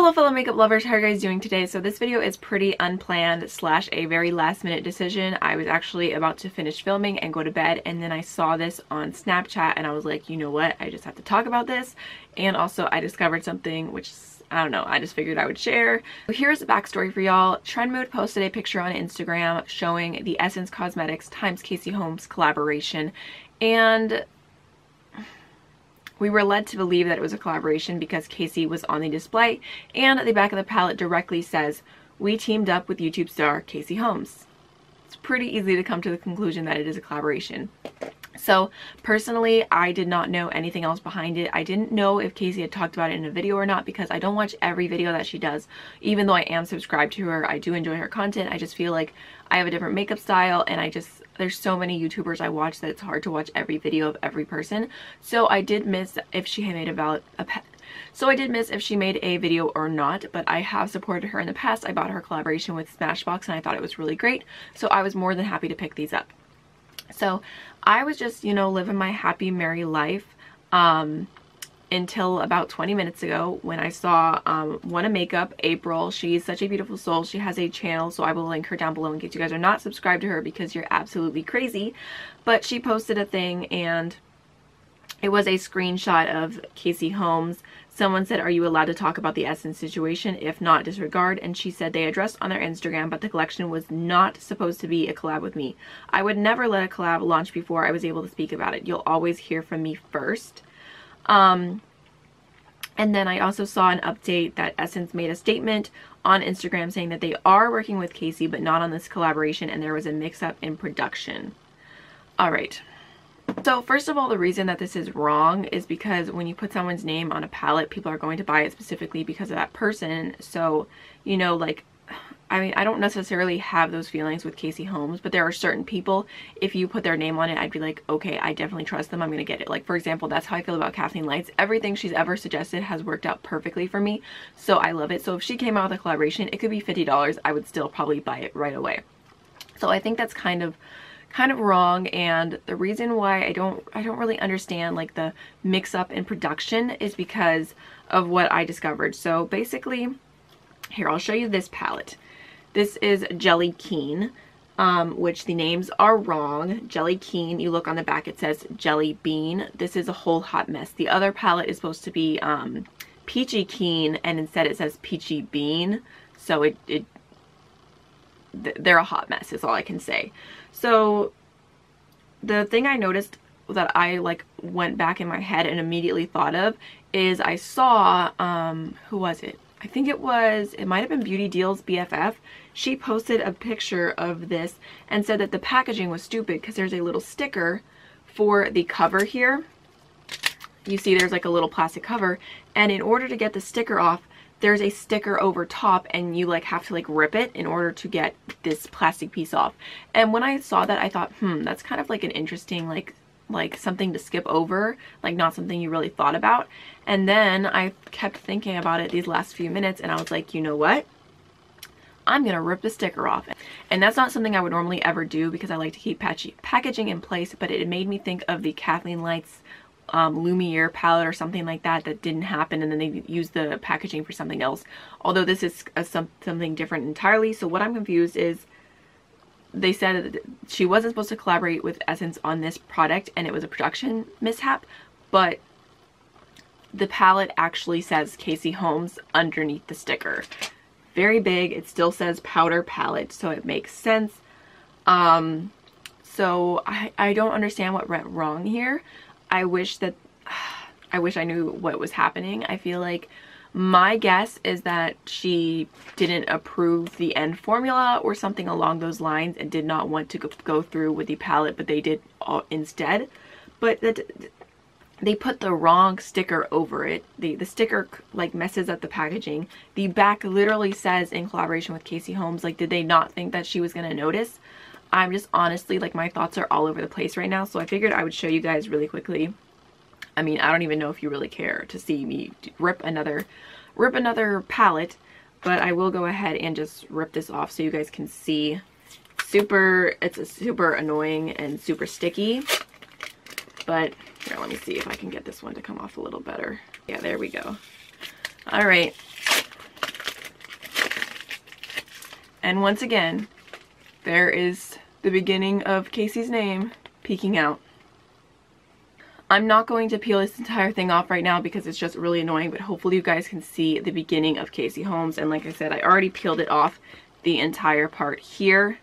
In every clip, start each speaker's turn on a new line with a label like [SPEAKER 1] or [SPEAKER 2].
[SPEAKER 1] Hello fellow makeup lovers, how are you guys doing today? So this video is pretty unplanned slash a very last minute decision. I was actually about to finish filming and go to bed, and then I saw this on Snapchat and I was like, you know what, I just have to talk about this. And also I discovered something which, I don't know, I just figured I would share. So here's the backstory for y'all. Trend Mood posted a picture on Instagram showing the Essence Cosmetics x Casey Holmes collaboration, and we were led to believe that it was a collaboration because Casey was on the display, and the back of the palette directly says, "We teamed up with YouTube star Casey Holmes." It's pretty easy to come to the conclusion that it is a collaboration. So personally, I did not know anything else behind it. I didn't know if Casey had talked about it in a video or not because I don't watch every video that she does. Even though I am subscribed to her, I do enjoy her content. I just feel like I have a different makeup style, and there's so many YouTubers I watch that it's hard to watch every video of every person. So I did miss if she had made if she made a video or not, but I have supported her in the past. I bought her collaboration with Smashbox and I thought it was really great. So I was more than happy to pick these up. So I was just, you know, living my happy, merry life until about 20 minutes ago when I saw Wanna Makeup, April. She's such a beautiful soul. She has a channel, so I will link her down below in case you guys are not subscribed to her because you're absolutely crazy. But she posted a thing and it was a screenshot of Casey Holmes. Someone said, "Are you allowed to talk about the Essence situation? If not, disregard." And she said they addressed on their Instagram, but the collection was not supposed to be a collab with me. I would never let a collab launch before I was able to speak about it. You'll always hear from me first. And then I also saw an update that Essence made a statement on Instagram saying that they are working with Casey, but not on this collaboration, and there was a mix-up in production. All right. So first of all, the reason that this is wrong is because when you put someone's name on a palette, people are going to buy it specifically because of that person. So, you know, like, I mean, I don't necessarily have those feelings with Casey Holmes, but there are certain people, if you put their name on it, I'd be like, okay, I definitely trust them, I'm gonna get it. Like, for example, that's how I feel about Kathleen Lights. Everything she's ever suggested has worked out perfectly for me, so I love it. So if she came out with a collaboration, it could be $50, I would still probably buy it right away. So I think that's kind of wrong, and the reason why I don't really understand like the mix-up in production is because of what I discovered. So basically, here, I'll show you this palette. This is Jelly Keen, which the names are wrong. Jelly Keen, you look on the back, it says Jelly Bean. This is a whole hot mess. The other palette is supposed to be Peachy Keen, and instead it says Peachy Bean. So they're a hot mess is all I can say. So the thing I noticed that I like went back in my head and immediately thought of is I saw, who was it? I think it might have been Beauty Deal's BFF. She posted a picture of this and said that the packaging was stupid because there's a little sticker for the cover here. You see there's like a little plastic cover, and in order to get the sticker off, there's a sticker over top, and you like have to like rip it in order to get this plastic piece off. And when I saw that, I thought, that's kind of like an interesting like something to skip over, like not something you really thought about. And then I kept thinking about it these last few minutes, and I was like, you know what? I'm gonna rip the sticker off. And that's not something I would normally ever do because I like to keep packaging in place, but it made me think of the Kathleen Lights Lumiere palette or something like that didn't happen, and then they used the packaging for something else, although this is something different entirely. So what I'm confused is they said that she wasn't supposed to collaborate with Essence on this product and it was a production mishap, but the palette actually says Casey Holmes underneath the sticker. Very big. It still says powder palette, so it makes sense. So I don't understand what went wrong here. I wish I knew what was happening. I feel like my guess is that she didn't approve the end formula or something along those lines and did not want to go through with the palette, but they did instead. But they put the wrong sticker over it. The sticker like messes up the packaging. The back literally says in collaboration with Casey Holmes. Like, did they not think that she was gonna notice? I'm just honestly, like, my thoughts are all over the place right now, so I figured I would show you guys really quickly. I mean, I don't even know if you really care to see me rip another palette, but I will go ahead and just rip this off so you guys can see. It's super annoying and super sticky, but here, let me see if I can get this one to come off a little better. Yeah, there we go. All right, And once again, there is the beginning of Casey's name peeking out. I'm not going to peel this entire thing off right now because it's just really annoying, but hopefully you guys can see the beginning of Casey Holmes. And like I said, I already peeled it off the entire part here.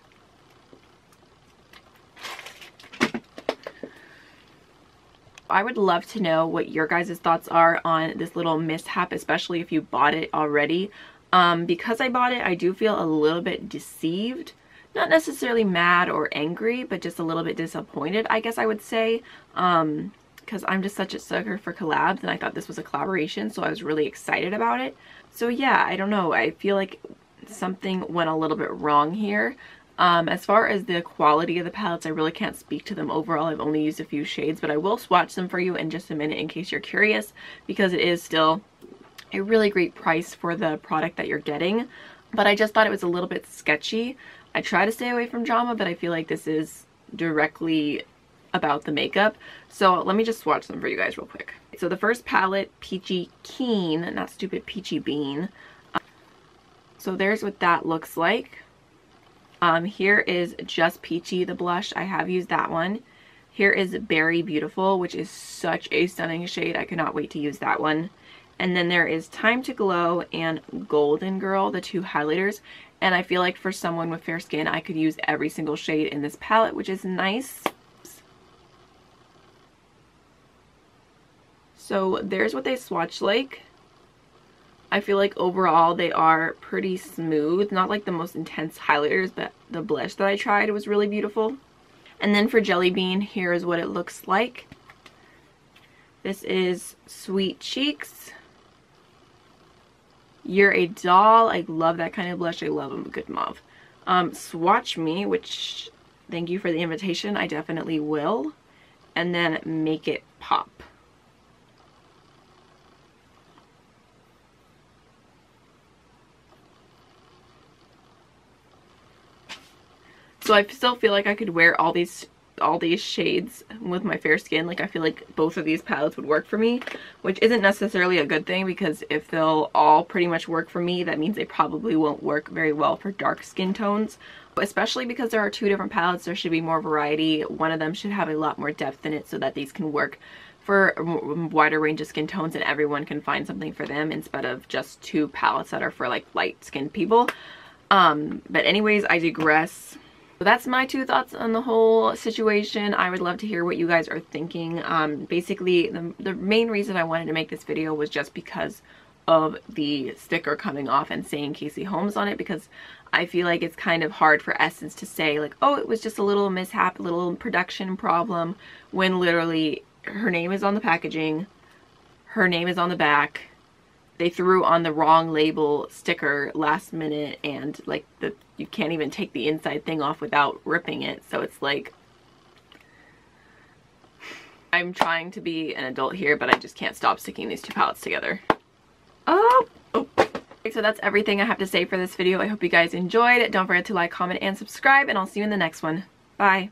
[SPEAKER 1] I would love to know what your guys' thoughts are on this little mishap, especially if you bought it already. Because I bought it, I do feel a little bit deceived. Not necessarily mad or angry, but just a little bit disappointed, I guess I would say. Because I'm just such a sucker for collabs, and I thought this was a collaboration, so I was really excited about it. So yeah, I don't know. I feel like something went a little bit wrong here. As far as the quality of the palettes, I really can't speak to them overall. I've only used a few shades, but I will swatch them for you in just a minute in case you're curious, because it is still a really great price for the product that you're getting. But I just thought it was a little bit sketchy. I try to stay away from drama, but I feel like this is directly about the makeup. So let me just swatch them for you guys real quick. So the first palette, Peachy Keen, not stupid Peachy Bean. So there's what that looks like. Here is Just Peachy, the blush. I have used that one. Here is Berry Beautiful, which is such a stunning shade. I cannot wait to use that one. And then there is Time to Glow and Golden Girl, the two highlighters. And I feel like for someone with fair skin, I could use every single shade in this palette, which is nice. So there's what they swatch like. I feel like overall they are pretty smooth. Not like the most intense highlighters, but the blush that I tried was really beautiful. And then for Jelly Bean, here's what it looks like. This is Sweet Cheeks. You're a Doll. I love that kind of blush. I love a good mauve. Swatch Me, which, thank you for the invitation. I definitely will. And then Make It Pop. So I still feel like I could wear all these shades with my fair skin. Like I feel like both of these palettes would work for me, which isn't necessarily a good thing, because if they'll all pretty much work for me, that means they probably won't work very well for dark skin tones. Especially because there are two different palettes, there should be more variety. One of them should have a lot more depth in it so that these can work for a wider range of skin tones and everyone can find something for them, instead of just two palettes that are for like light skinned people. But anyways, I digress. So that's my two thoughts on the whole situation. I would love to hear what you guys are thinking. Basically, the main reason I wanted to make this video was just because of the sticker coming off and saying Casey Holmes on it, because I feel like it's kind of hard for Essence to say like, oh, it was just a little mishap, a little production problem, when literally her name is on the packaging, her name is on the back. They threw on the wrong label sticker last minute, and like you can't even take the inside thing off without ripping it. So it's like, I'm trying to be an adult here, but I just can't stop sticking these two palettes together. Oh. So that's everything I have to say for this video. I hope you guys enjoyed. Don't forget to like, comment, and subscribe, and I'll see you in the next one. Bye.